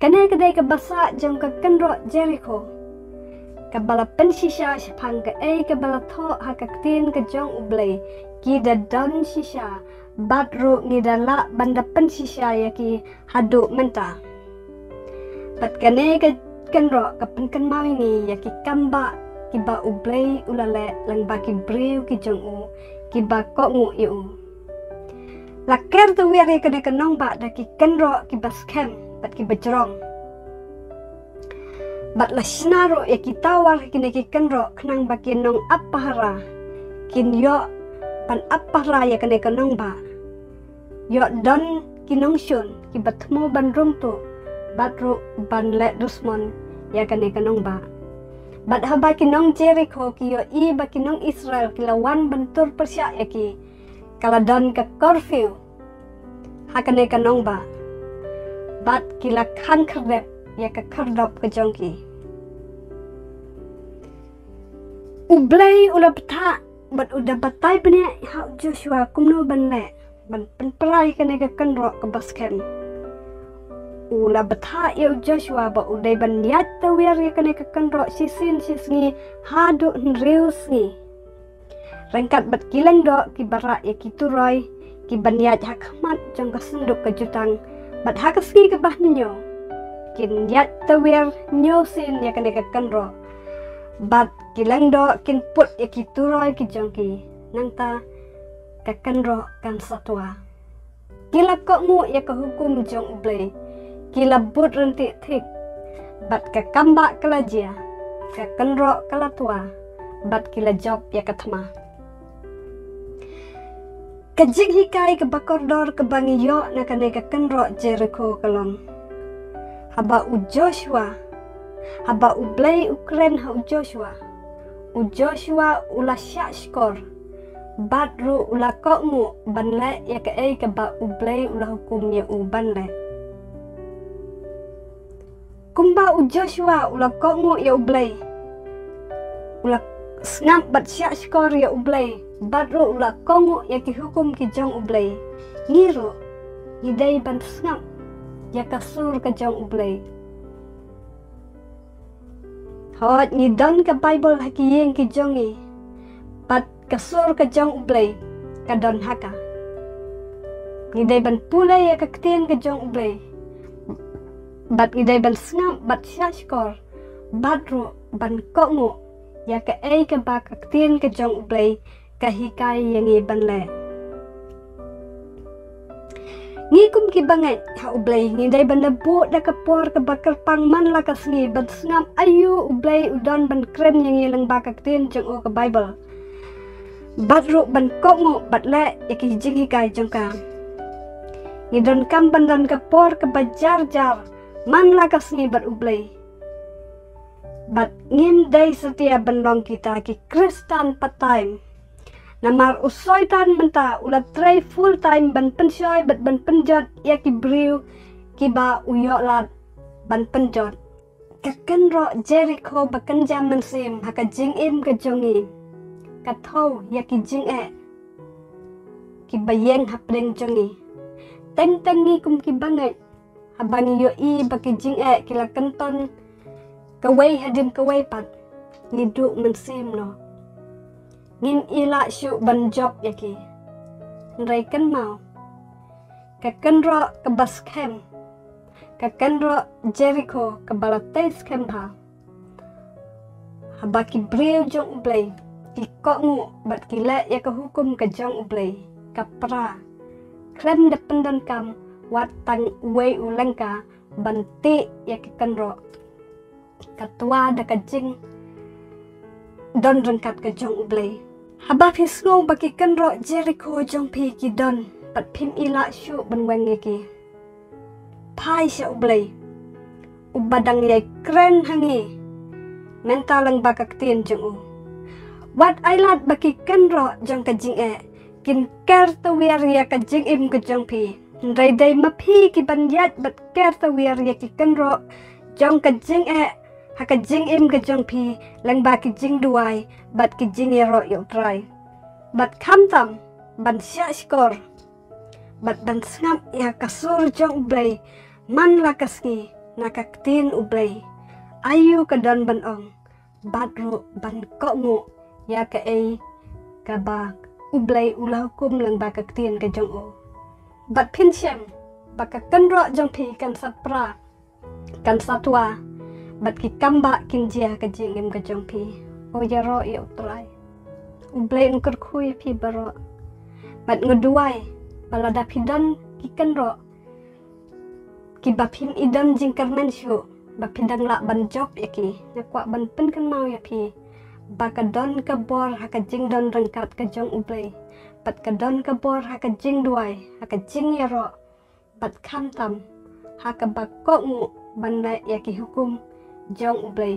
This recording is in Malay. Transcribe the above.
Kene kedai ke basa jong ke kenro Jericho. Ke bala pensisha sepang ke ke bala tho hakatin ke jong ublay. Ki da don shisha badru ngidala banda pensisha ya ki hadu menta. Bat kene ke kenro ke penken mawini ya ki kamba ki ba ublay ulale lang ba ki briu ki jong u ki ba ko ngu iu. Laker tu wiri kene kenong ba da ki kenro ki baskem bat ki bajrong. Bat la snaro ya ki tawar kine ki kenro kenang ba ki nong apahara kin yo pan apahara ya kene kenong ba yo don ki nong shun ki batmo ban rum tu batru ban le dusmon ya kene kenong ba. Bat haba ki nong Jericho ki yo i ba ki nong Israel ki lawan bentur persya ya ki kala don ke curfew hakane kenong ba. Bat kila kan kerdep ya ke kerdop ke jongki. Ublay ula beta bat udah batai punya hak Joshua kumno banle ban penperai kene ke kenro ke baskem. Ula beta ya Joshua ba udai ban liat tawir ya kene ke kenro sisin sisngi hadu nrius ni. Rengkat bat kilang do ki barak ya ki turoy ki ban liat hakmat jong ke senduk ke jutang bat hakaski ke bahnyo. Kin liat tawir nyosin ya kene ke kenro. Bat kilang do kin put ya ki turoy ki jongki nangta kakenro kan satwa. Kila kok ngu ya ke hukum jong ublay. Kila but rentik tik. Bat ke kamba kelajia. Kakenro kelatua. Bat kila job ya ketema. Kejing hikai ke bakordor ke bangi yo na kane kakenro Jericho kelong. Haba u Joshua. Haba ublay ukren ha u Joshua. U Joshua ula syashkor. Badru ula kokmu banle ya ke ba ublay ula hukum ya u banle. Kumba u Joshua ula kokmu ya ublay. Ula snap bat syashkor ya ublay. Badru ula kongu ya ki hukum ki jong ublay. Ngiru idai ban snap ya kasur ke jong ublay. Hot ni don ke Bible haki yeng ki jongi. Pat kasur ke jong ublay ka don haka. Ngidai ban pulai ya kaktian ke jong ublay. Bat ngidai ban snap bat syashkor. Badru ban kongu ya ke ba kaktian ke jong ublay ka hikai yang i ban le. Ngikum ki bangai ha ublay ngidai ban lebu da kapor ke bakar pangman la kasngi ban sngam ayu ublay udon ban kren yang ilang bakak tin jong o ke Bible. Badru ban kongu bat le yaki jing hikai jong ka. Ngidon kam ban don kapor ke bajar jar man la kasngi bat ublay. Bat ngim day setia ban long kita ki Kristan part-time. Namar usoy tan menta ulat try full time ban pensyoy bat ban penjot ya ki briu ki ba uyo lat ban penjot. Kakenro Jericho bakan jaman sim haka jing im ke jongi. Katau ya ki jing ki bayeng hapling jongi. Teng tengi kum ki bangai habangi yo i baki jing kila kenton kawai hadim kawai pat ngiduk mensim no. Ngin ila syuk ban job yaki. Nraikan mau. Kakenro ke baskem. Kakenro Jericho ke balatais kempa. Habaki briu jong ublay. Kikok ngu bat kila ya ke hukum ke jong ublay. Kapra. Klem dependan kam wat tang uwe ulengka banti ya kakenro. Katua da kajing don rengkat ke jong ublay. Haba fisngo baki kenro Jericho jong pi ki don pat pim ila syu ban weng ki. Pai sya ublay. Ubadang yai kren hangi. Mentalang bakak tien jong u. Wat ailat baki kenro jong kajing kin ker tawir ya kajing im ke jong pi. Ndai dai mapi ki bandiat bat ker tawir ya ki kenro jong kajing haka jing im ke jong pi lang ba ki jing duai bat ki jing yero yok dry bat kam tam ban sya skor bat ban snap ya kasur jong ublay man la kasngi nakaktin ublay ayu kadon ban ong badru ban kokngu ya ka ay ka ublay ulah hukum lang bakaktin ka jong o bat pinsyam baka kanro jong pi kan satpra kan satwa bat ki kamba kin jia ka jingim ka jong pi o yaro ya utlay ublay ngkur kuy pi baro bat nguduai balada pidan ki kanro ki bapin idam jingkar mensyu bapidang la ban job yaki nakwa ban pen kan mau ya pi baka don ka bor haka jing don rangkat ka jong ublay bat ka don ka bor haka jing duai haka jing yaro bat kam tam haka bakok ngu ban yaki hukum jong ublay